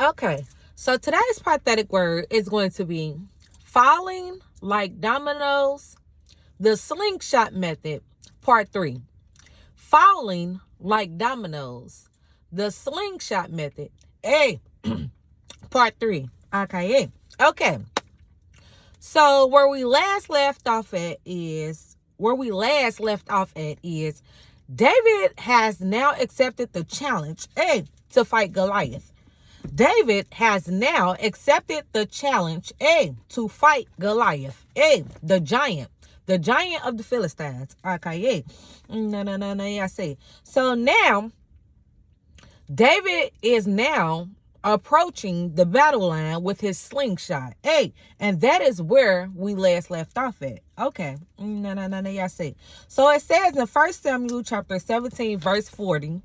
Okay, so today's prophetic word is going to be falling like dominoes, the slingshot method, part 3. Falling like dominoes, the slingshot method, part 3. Okay. So where we last left off at is David has now accepted the challenge, to fight Goliath. David has now accepted the challenge, to fight Goliath, the giant of the Philistines. Okay, I say. So now, David is now approaching the battle line with his slingshot. And that is where we last left off at. Okay, I say. So it says in 1 Samuel chapter 17, verse 40,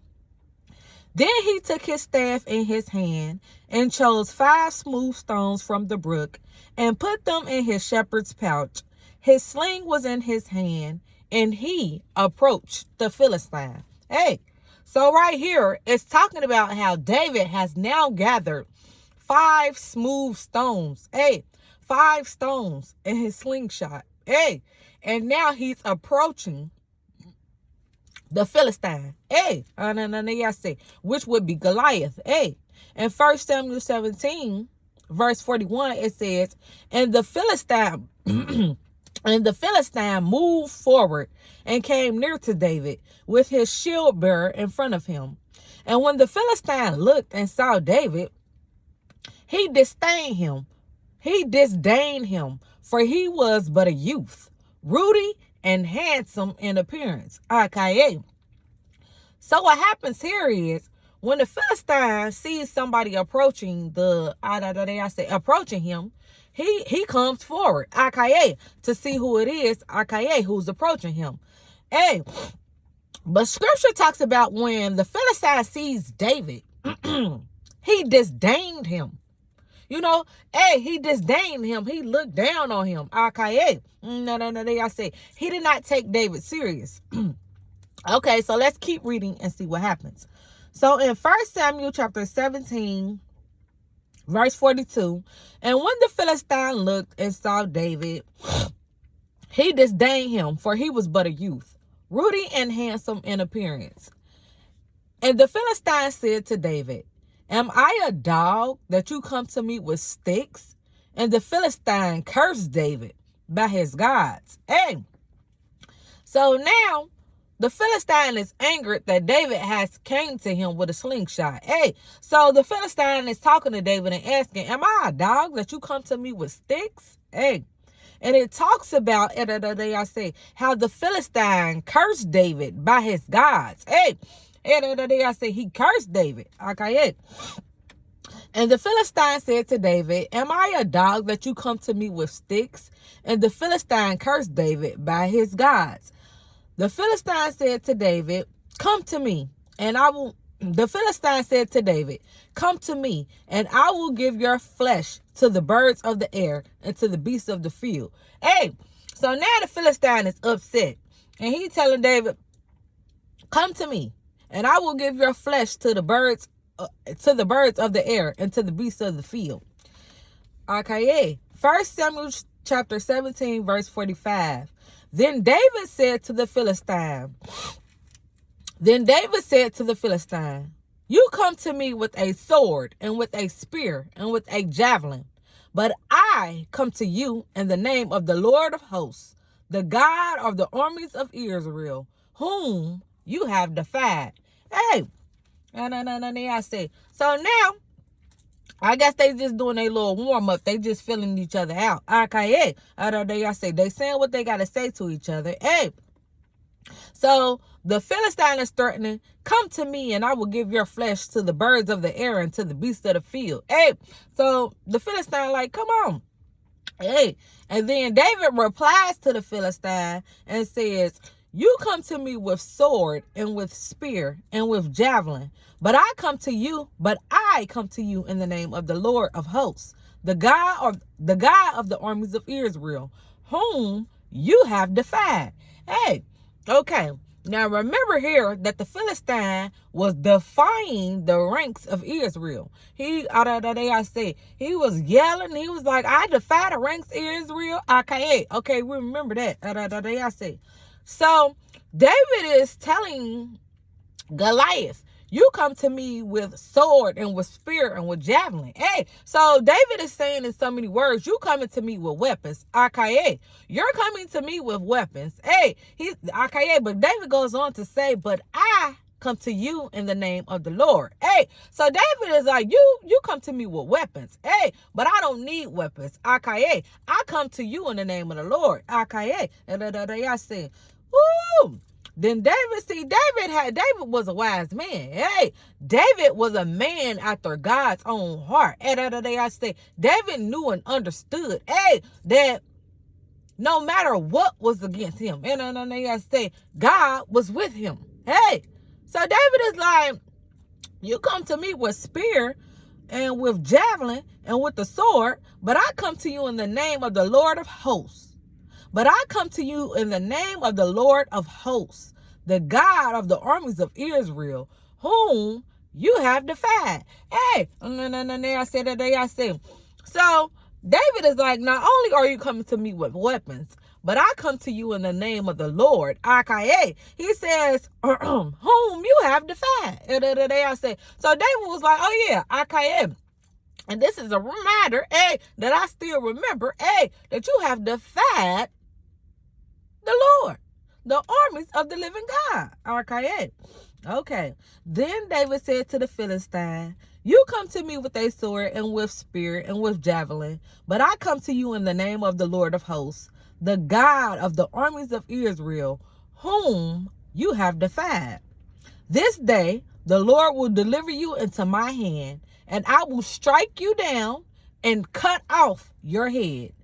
then he took his staff in his hand and chose 5 smooth stones from the brook and put them in his shepherd's pouch. His sling was in his hand, and he approached the Philistine. So right here, it's talking about how David has now gathered 5 smooth stones. 5 stones in his slingshot. And now he's approaching the Philistine, which would be Goliath, In 1 Samuel 17, verse 41, it says, and the Philistine moved forward and came near to David with his shield bearer in front of him. And when the Philistine looked and saw David, he disdained him. For he was but a youth, ruddy and handsome in appearance. So what happens here is when the Philistine sees somebody approaching him, he comes forward, to see who it is, who's approaching him. But scripture talks about when the Philistine sees David, he disdained him. He disdained him. He looked down on him. He did not take David serious. Okay, so let's keep reading and see what happens. So in 1 Samuel chapter 17, verse 42, and when the Philistine looked and saw David, he disdained him, for he was but a youth, ruddy and handsome in appearance. And the Philistine said to David, am I a dog that you come to me with sticks? And the Philistine cursed David by his gods. So now the Philistine is angered that David has came to him with a slingshot. So the Philistine is talking to David and asking, am I a dog that you come to me with sticks? And it talks about, how the Philistine cursed David by his gods. He cursed David. And the Philistine said to David, am I a dog that you come to me with sticks? And the Philistine cursed David by his gods. The Philistine said to David, come to me, and I will. The Philistine said to David, come to me, and I will give your flesh to the birds of the air and to the beasts of the field. So now the Philistine is upset, and he's telling David, come to me, and I will give your flesh to the birds of the air and to the beasts of the field. 1 Samuel chapter 17, verse 45. Then David said to the Philistine, you come to me with a sword and with a spear and with a javelin, but I come to you in the name of the Lord of hosts, the God of the armies of Israel, whom you have defied. So now, I guess they just doing a little warm up. They just feeling each other out. They saying what they got to say to each other. So the Philistine is threatening, come to me and I will give your flesh to the birds of the air and to the beasts of the field. So the Philistine like, come on. And then David replies to the Philistine and says, you come to me with sword and with spear and with javelin, but I come to you in the name of the Lord of hosts, the God of the armies of Israel, whom you have defied. Okay. Now remember here that the Philistine was defying the ranks of Israel. He was yelling. He was like, I defy the ranks of Israel. Okay, we remember that. So David is telling Goliath, you come to me with sword and with spear and with javelin. Hey, so David is saying in so many words, you coming to me with weapons. You're coming to me with weapons. Hey, but David goes on to say, but I come to you in the name of the Lord. Hey, so David is like, you come to me with weapons. Hey, but I don't need weapons. I come to you in the name of the Lord. I say, woo. Then David was a wise man. Hey, David was a man after God's own heart. David knew and understood, hey, that no matter what was against him, God was with him. Hey, so David is like, you come to me with spear and with javelin and with the sword, but I come to you in the name of the Lord of hosts. But I come to you in the name of the Lord of hosts, the God of the armies of Israel, whom you have defied. Hey, I said. So David is like, not only are you coming to me with weapons, but I come to you in the name of the Lord. He says, whom you have defied. So David was like, oh yeah, and this is a reminder, that I still remember, that you have defied the Lord, the armies of the living God. Okay. Then David said to the Philistine, you come to me with a sword and with spear and with javelin, but I come to you in the name of the Lord of hosts, the God of the armies of Israel, whom you have defied. This day the Lord will deliver you into my hand, and I will strike you down and cut off your head.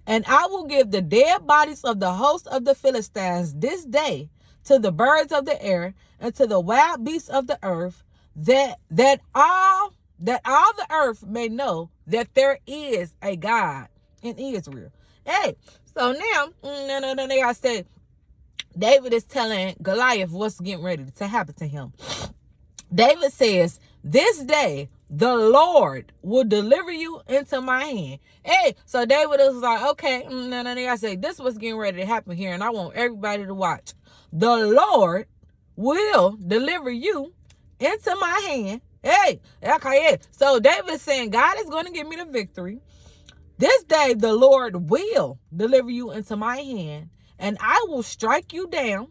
And I will give the dead bodies of the host of the Philistines this day to the birds of the air and to the wild beasts of the earth, that all the earth may know that there is a God in Israel. Hey, so now I say David is telling Goliath what's getting ready to happen to him. David says, this day the Lord will deliver you into my hand. Hey, so David was like, okay, I say, this is what's getting ready to happen here, and I want everybody to watch. The Lord will deliver you into my hand. Hey, okay. So David is saying, God is going to give me the victory. This day the Lord will deliver you into my hand, and I will strike you down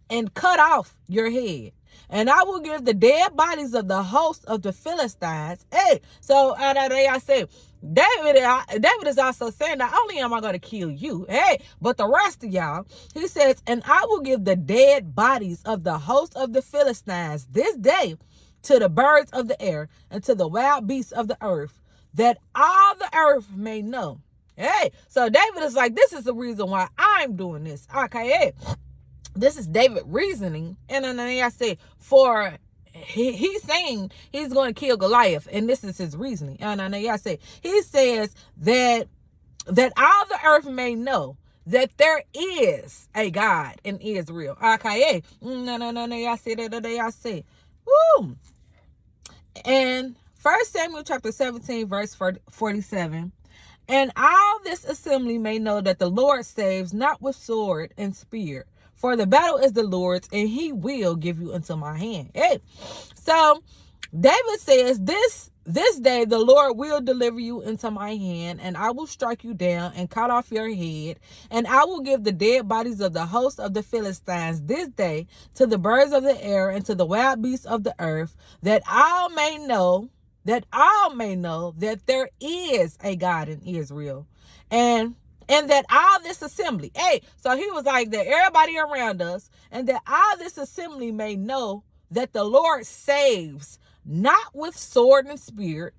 and cut off your head. And I will give the dead bodies of the host of the Philistines. Hey, so I say, David is also saying, not only am I going to kill you, but the rest of y'all. He says, and I will give the dead bodies of the host of the Philistines this day to the birds of the air and to the wild beasts of the earth, that all the earth may know. Hey, so David is like, this is the reason why I'm doing this. Okay, this is David reasoning. And then I say, for he's saying he's going to kill Goliath, and this is his reasoning. And then I say, he says that all the earth may know that there is a God in Israel. Okay, I say, woo. And 1 Samuel chapter 17, verse 47. And all this assembly may know that the Lord saves not with sword and spear, for the battle is the Lord's, and he will give you into my hand. Hey, so David says, this day the Lord will deliver you into my hand, and I will strike you down and cut off your head, and I will give the dead bodies of the host of the Philistines this day to the birds of the air and to the wild beasts of the earth, that all may know that there is a God in Israel, and that all this assembly, so he was like, that everybody around us, and that all this assembly may know that the Lord saves not with sword and spear.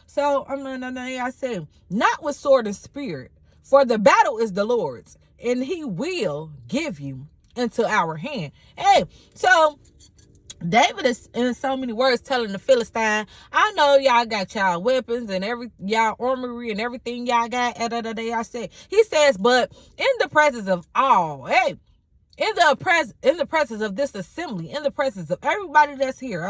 So I say, not with sword and spear, for the battle is the Lord's, and he will give you into our hand. So David is, in so many words, telling the Philistine, I know y'all got y'all weapons and y'all armory and everything y'all got. I said, he says, but in the presence of all, in the presence of this assembly, in the presence of everybody that's here.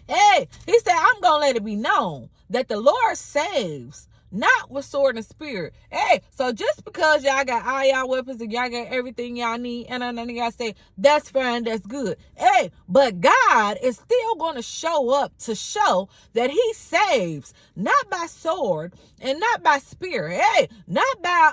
Hey, he said, I'm going to let it be known that the Lord saves, not with sword and spear. Hey, so just because y'all got all y'all weapons and y'all got everything y'all need, and y'all say, that's fine, that's good. Hey, but God is still going to show up to show that he saves, not by sword and not by spear. Hey, not by,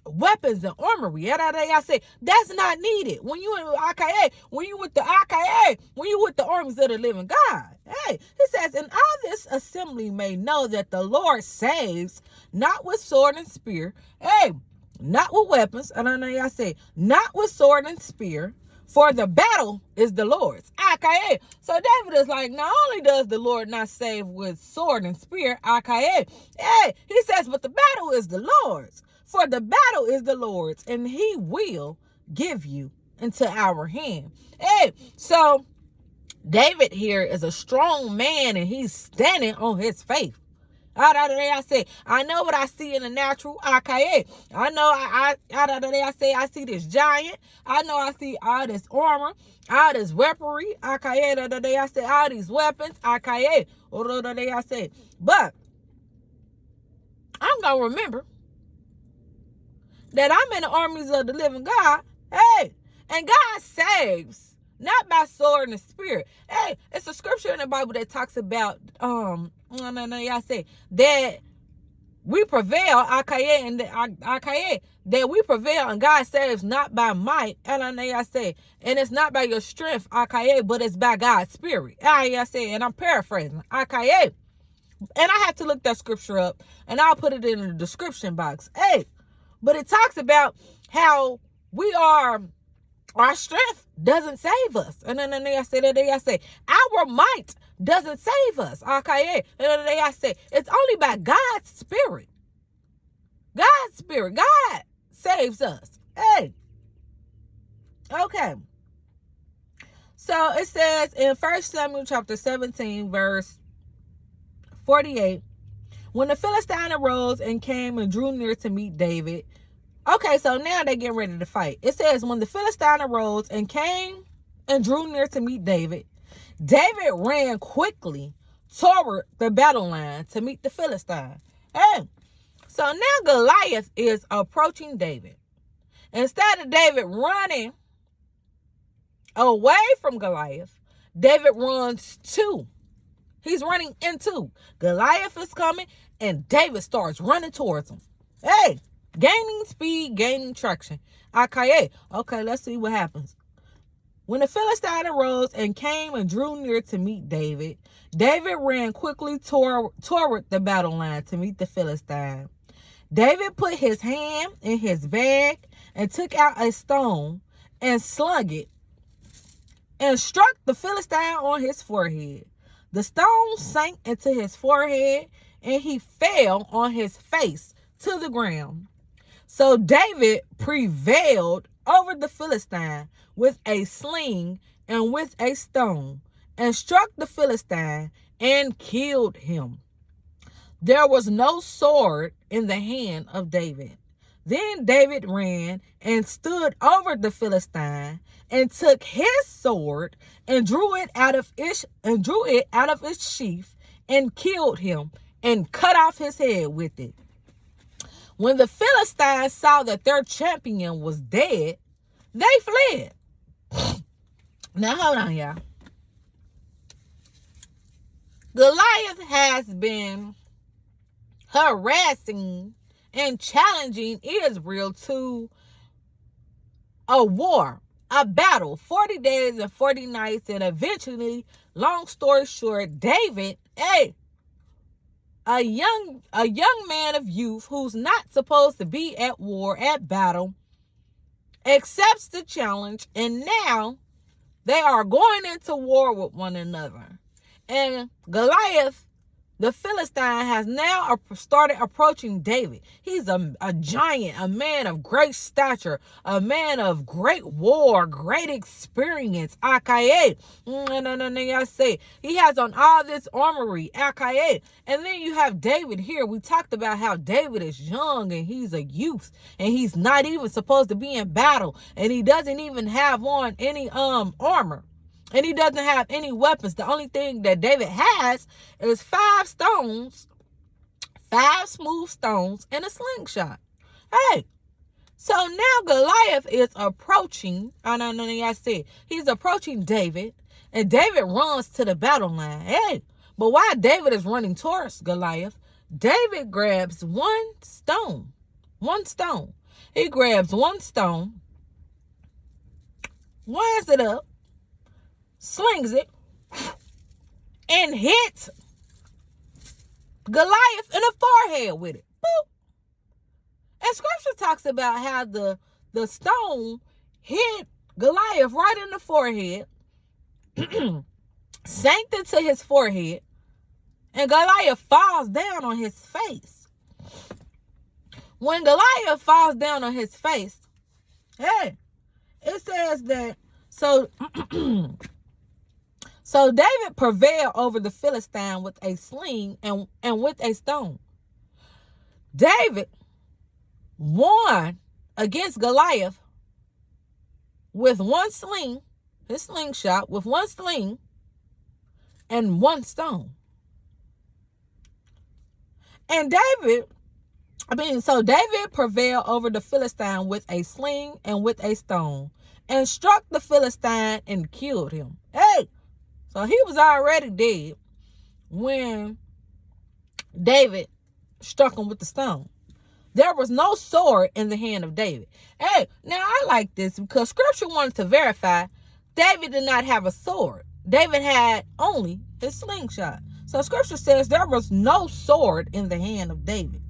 weapons and armory. I say that's not needed. When you in AKA, when you with the AKA, when you with the armies of the living God. Hey, he says, and all this assembly may know that the Lord saves, not with sword and spear. Hey, not with weapons. I say, not with sword and spear. For the battle is the Lord's. AKA. So David is like, not only does the Lord not save with sword and spear, AKA. Hey, he says, but the battle is the Lord's. For the battle is the Lord's, and he will give you into our hand. Hey, so David here is a strong man, and he's standing on his faith. I say, I know what I see in the natural. Okay, I know I see this giant. I know I see all this armor, all this weaponry. Okay, I say all these weapons. Okay, I say, but I'm gonna remember that I'm in the armies of the living God. Hey, and God saves, not by sword and spirit. Hey, it's a scripture in the Bible that talks about, y'all say, that we prevail, that we prevail, and God saves not by might, y'all say, and it's not by your strength, but it's by God's spirit. Y'all say, and I'm paraphrasing, and I had to look that scripture up, and I'll put it in the description box. Hey, but it talks about how our strength doesn't save us. And then I say, our might doesn't save us. Okay. And then I say, it's only by God's spirit. God's spirit. God saves us. Hey. Okay. So it says in 1 Samuel chapter 17, verse 48, when the Philistine arose and came and drew near to meet David. Okay, so now they're getting ready to fight. It says, when the Philistine arose and came and drew near to meet David, David ran quickly toward the battle line to meet the Philistine. Hey, so now Goliath is approaching David. Instead of David running away from Goliath, David runs to. He's running into. Goliath is coming, and David starts running towards him. Hey, gaining speed, gaining traction. Okay, let's see what happens. When the Philistine arose and came and drew near to meet David, David ran quickly toward the battle line to meet the Philistine. David put his hand in his bag and took out a stone and slung it and struck the Philistine on his forehead. The stone sank into his forehead, and he fell on his face to the ground. So David prevailed over the Philistine with a sling and with a stone, and struck the Philistine and killed him. There was no sword in the hand of David. Then David ran and stood over the Philistine and took his sword and drew it out of its sheath and killed him and cut off his head with it. When the Philistines saw that their champion was dead, they fled. Now hold on, y'all. Goliath has been harassing and challenging Israel to a war, a battle, 40 days and 40 nights, and eventually, long story short, David, a young man of youth who's not supposed to be at war, at battle, accepts the challenge, and now they are going into war with one another. And Goliath the Philistine has now started approaching David. He's a giant, a man of great stature, a man of great war, great experience. Akaye. I say he has on all this armory. Akaye. And then you have David here. We talked about how David is young and he's a youth and he's not even supposed to be in battle, and he doesn't even have on any armor. And he doesn't have any weapons. The only thing that David has is 5 stones, 5 smooth stones, and a slingshot. Hey, so now Goliath is approaching. I said he's approaching David, and David runs to the battle line. Hey, but while David is running towards Goliath, David grabs one stone. He grabs one stone, winds it up, slings it, and hits Goliath in the forehead with it. Boop. And scripture talks about how the stone hit Goliath right in the forehead, sank into his forehead, and Goliath falls down on his face. When Goliath falls down on his face, hey, it says that, so David prevailed over the Philistine with a sling and with a stone. David won against Goliath with one sling, his slingshot, with one sling and one stone. And David prevailed over the Philistine with a sling and with a stone, and struck the Philistine and killed him. Hey! So he was already dead when David struck him with the stone. There was no sword in the hand of David. Hey, now I like this because scripture wanted to verify David did not have a sword. David had only his slingshot. So scripture says there was no sword in the hand of David.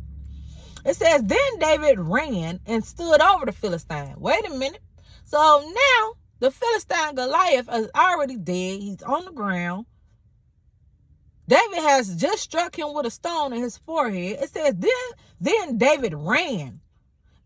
It says, then David ran and stood over the Philistine. Wait a minute. So now the Philistine Goliath is already dead. He's on the ground. David has just struck him with a stone in his forehead. It says, then David ran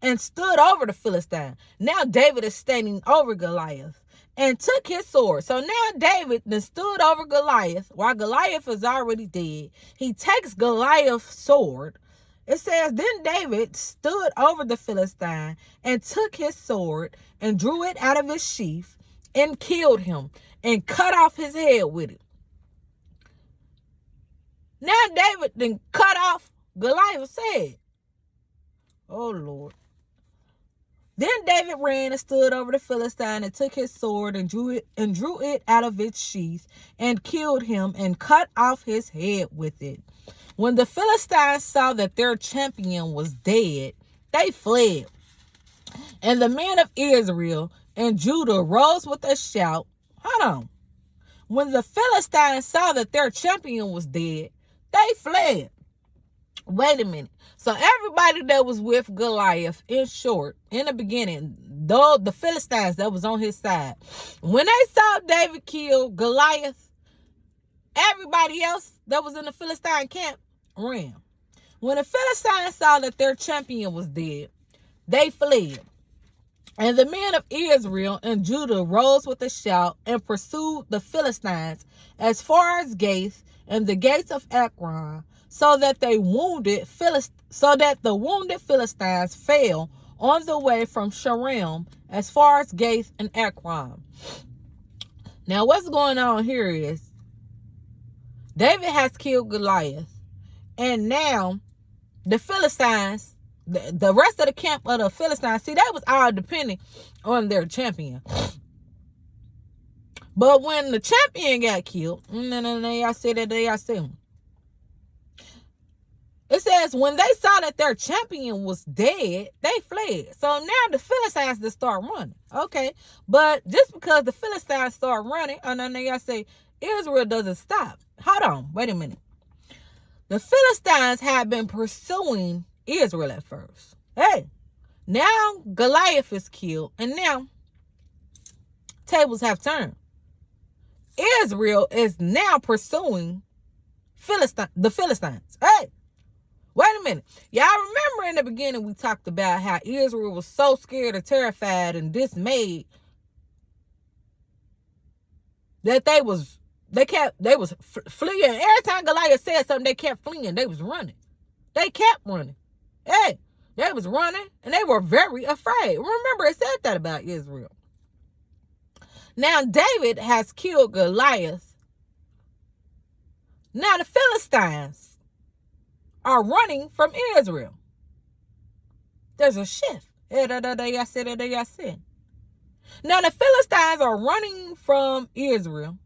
and stood over the Philistine. Now David is standing over Goliath and took his sword. So now David then stood over Goliath while Goliath is already dead. He takes Goliath's sword. It says, then David stood over the Philistine and took his sword and drew it out of his sheath and killed him and cut off his head with it. Now David then cut off Goliath's head. Oh, Lord. Then David ran and stood over the Philistine and took his sword and drew it out of its sheath and killed him and cut off his head with it. When the Philistines saw that their champion was dead, they fled. And the men of Israel and Judah rose with a shout. Hold on. When the Philistines saw that their champion was dead, they fled. Wait a minute. So everybody that was with Goliath, in short, in the beginning, though the Philistines that was on his side, when they saw David kill Goliath, everybody else that was in the Philistine camp ran. When the Philistines saw that their champion was dead, they fled. And the men of Israel and Judah rose with a shout and pursued the Philistines as far as Gath and the gates of Ekron, so that the wounded Philistines fell on the way from Sharam as far as Gath and Ekron. Now what's going on here is David has killed Goliath, and now the Philistines, the rest of the camp of the Philistines, see, that was all depending on their champion. But when the champion got killed, it says when they saw that their champion was dead, they fled. So now the Philistines just start running. Okay. But just because the Philistines start running, Israel doesn't stop. Hold on. Wait a minute. The Philistines had been pursuing Israel at first. Hey, now Goliath is killed, and now tables have turned. Israel is now pursuing the Philistines. Hey, wait a minute. Y'all remember in the beginning we talked about how Israel was so scared or terrified and dismayed that they was fleeing. Every time Goliath said something, they kept fleeing. They was running. They kept running. Hey, they was running and they were very afraid. Remember, it said that about Israel. Now, David has killed Goliath. Now, the Philistines are running from Israel. There's a shift. Now, the Philistines are running from Israel.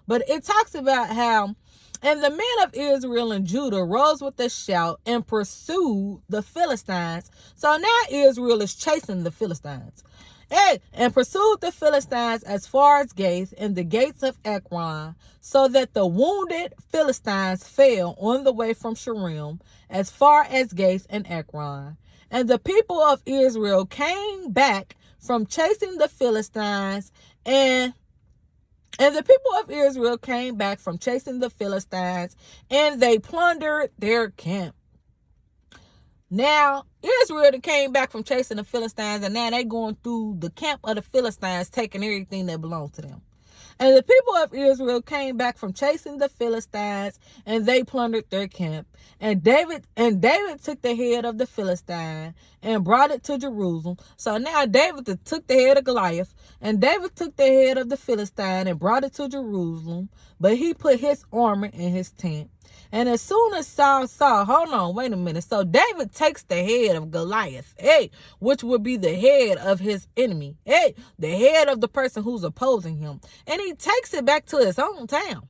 But it talks about how, and the men of Israel and Judah rose with a shout and pursued the Philistines. So now Israel is chasing the Philistines. Hey, and pursued the Philistines as far as Gath and the gates of Ekron, so that the wounded Philistines fell on the way from Sharim as far as Gath and Ekron. And the people of Israel came back from chasing the Philistines, and the people of Israel came back from chasing the Philistines, and they plundered their camp. Now, Israel came back from chasing the Philistines, and now they going through the camp of the Philistines, taking everything that belonged to them. And the people of Israel came back from chasing the Philistines, and they plundered their camp. And David took the head of the Philistine and brought it to Jerusalem. So now David took the head of Goliath, and David took the head of the Philistine and brought it to Jerusalem. But he put his armor in his tent. And as soon as Saul saw, hold on, wait a minute. So David takes the head of Goliath, hey, which would be the head of his enemy, hey, the head of the person who's opposing him. And he takes it back to his hometown.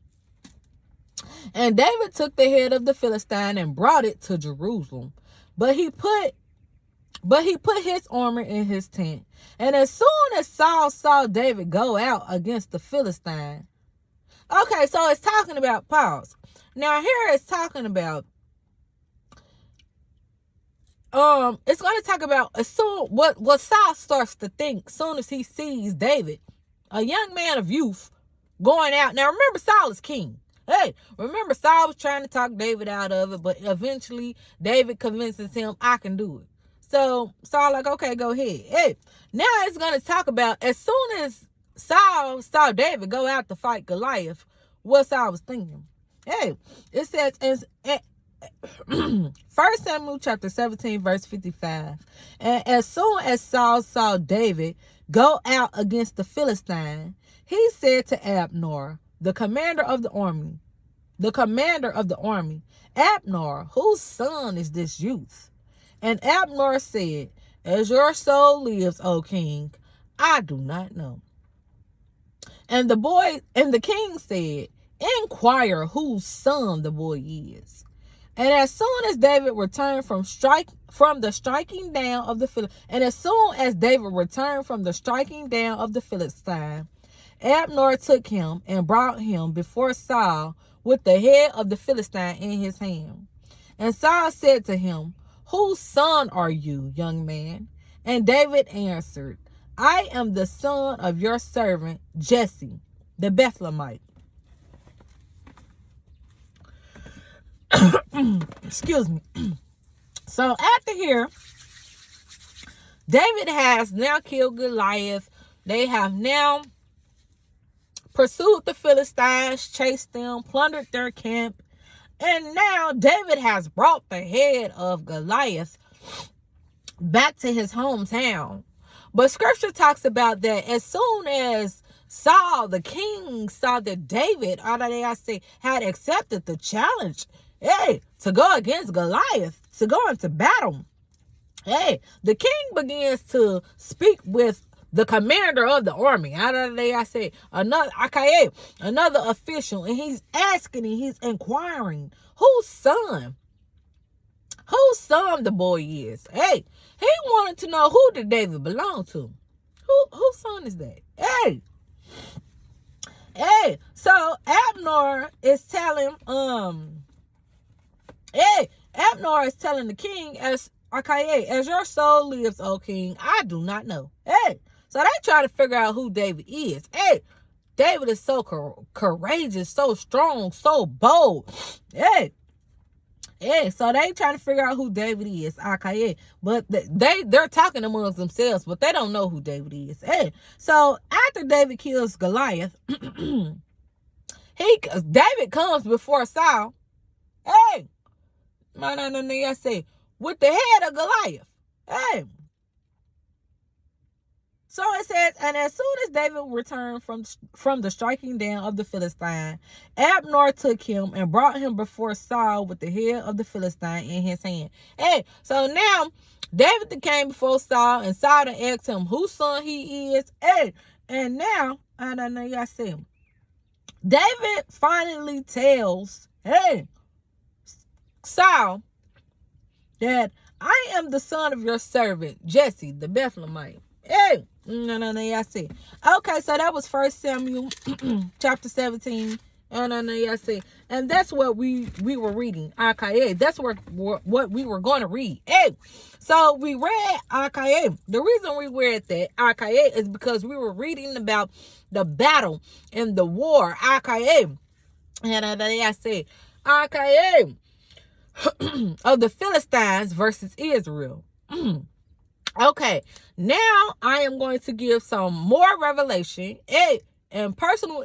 And David took the head of the Philistine and brought it to Jerusalem. But he put his armor in his tent. And as soon as Saul saw David go out against the Philistine. Okay, so it's talking about, pause. Now here it's talking about, it's going to talk about as soon what Saul starts to think as soon as he sees David, a young man of youth, going out. Now remember, Saul is king. Hey, remember Saul was trying to talk David out of it, but eventually David convinces him, I can do it. So Saul like, okay, go ahead. Hey, now it's going to talk about as soon as Saul saw David go out to fight Goliath, what Saul was thinking. Hey, it says in 1 Samuel chapter 17, verse 55. And as soon as Saul saw David go out against the Philistine, he said to Abner, the commander of the army, Abner, whose son is this youth? And Abner said, as your soul lives, O king, I do not know. And the king said, inquire whose son the boy is. And as soon as David returned from the striking down of the Philistine, Abner took him and brought him before Saul with the head of the Philistine in his hand. And Saul said to him, whose son are you, young man? And David answered, I am the son of your servant Jesse, the Bethlehemite. Excuse me. So after here, David has now killed Goliath. They have now pursued the Philistines, chased them, plundered their camp. And now David has brought the head of Goliath back to his hometown. But scripture talks about that as soon as Saul, the king, saw that David, had accepted the challenge, hey, to go against Goliath, to go into battle. Hey, the king begins to speak with the commander of the army. Another official, and he's asking and he's inquiring whose son the boy is. Hey, he wanted to know who did David belong to. Whose son is that? Hey, so Abner is telling the king, as your soul lives, O king, I do not know. Hey, so they try to figure out who David is. Hey, David is so courageous, so strong, so bold. Hey. Yeah, so they trying to figure out who David is, okay? But they're talking amongst themselves, but they don't know who David is. Hey, so after David kills Goliath, David comes before Saul. Hey, I say with the head of Goliath. Hey. So it says, and as soon as David returned from the striking down of the Philistine, Abner took him and brought him before Saul with the head of the Philistine in his hand. Hey, so now David came before Saul, and Saul asked him whose son he is. Hey, and now, I don't know, y'all see him. David finally tells, Saul, that I am the son of your servant, Jesse, the Bethlehemite. Hey. I see. Okay, so that was 1 Samuel chapter 17. I see. And that's what we were reading. Okay, that's what we were going to read. Hey, so we read okay. The reason we read that okay is because we were reading about the battle and the war. Okay, and I say okay of the Philistines versus Israel. Okay, now I am going to give some more revelation and personal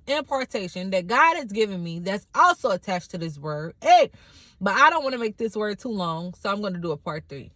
impartation that God has given me that's also attached to this word. But I don't want to make this word too long, so I'm going to do a part 3.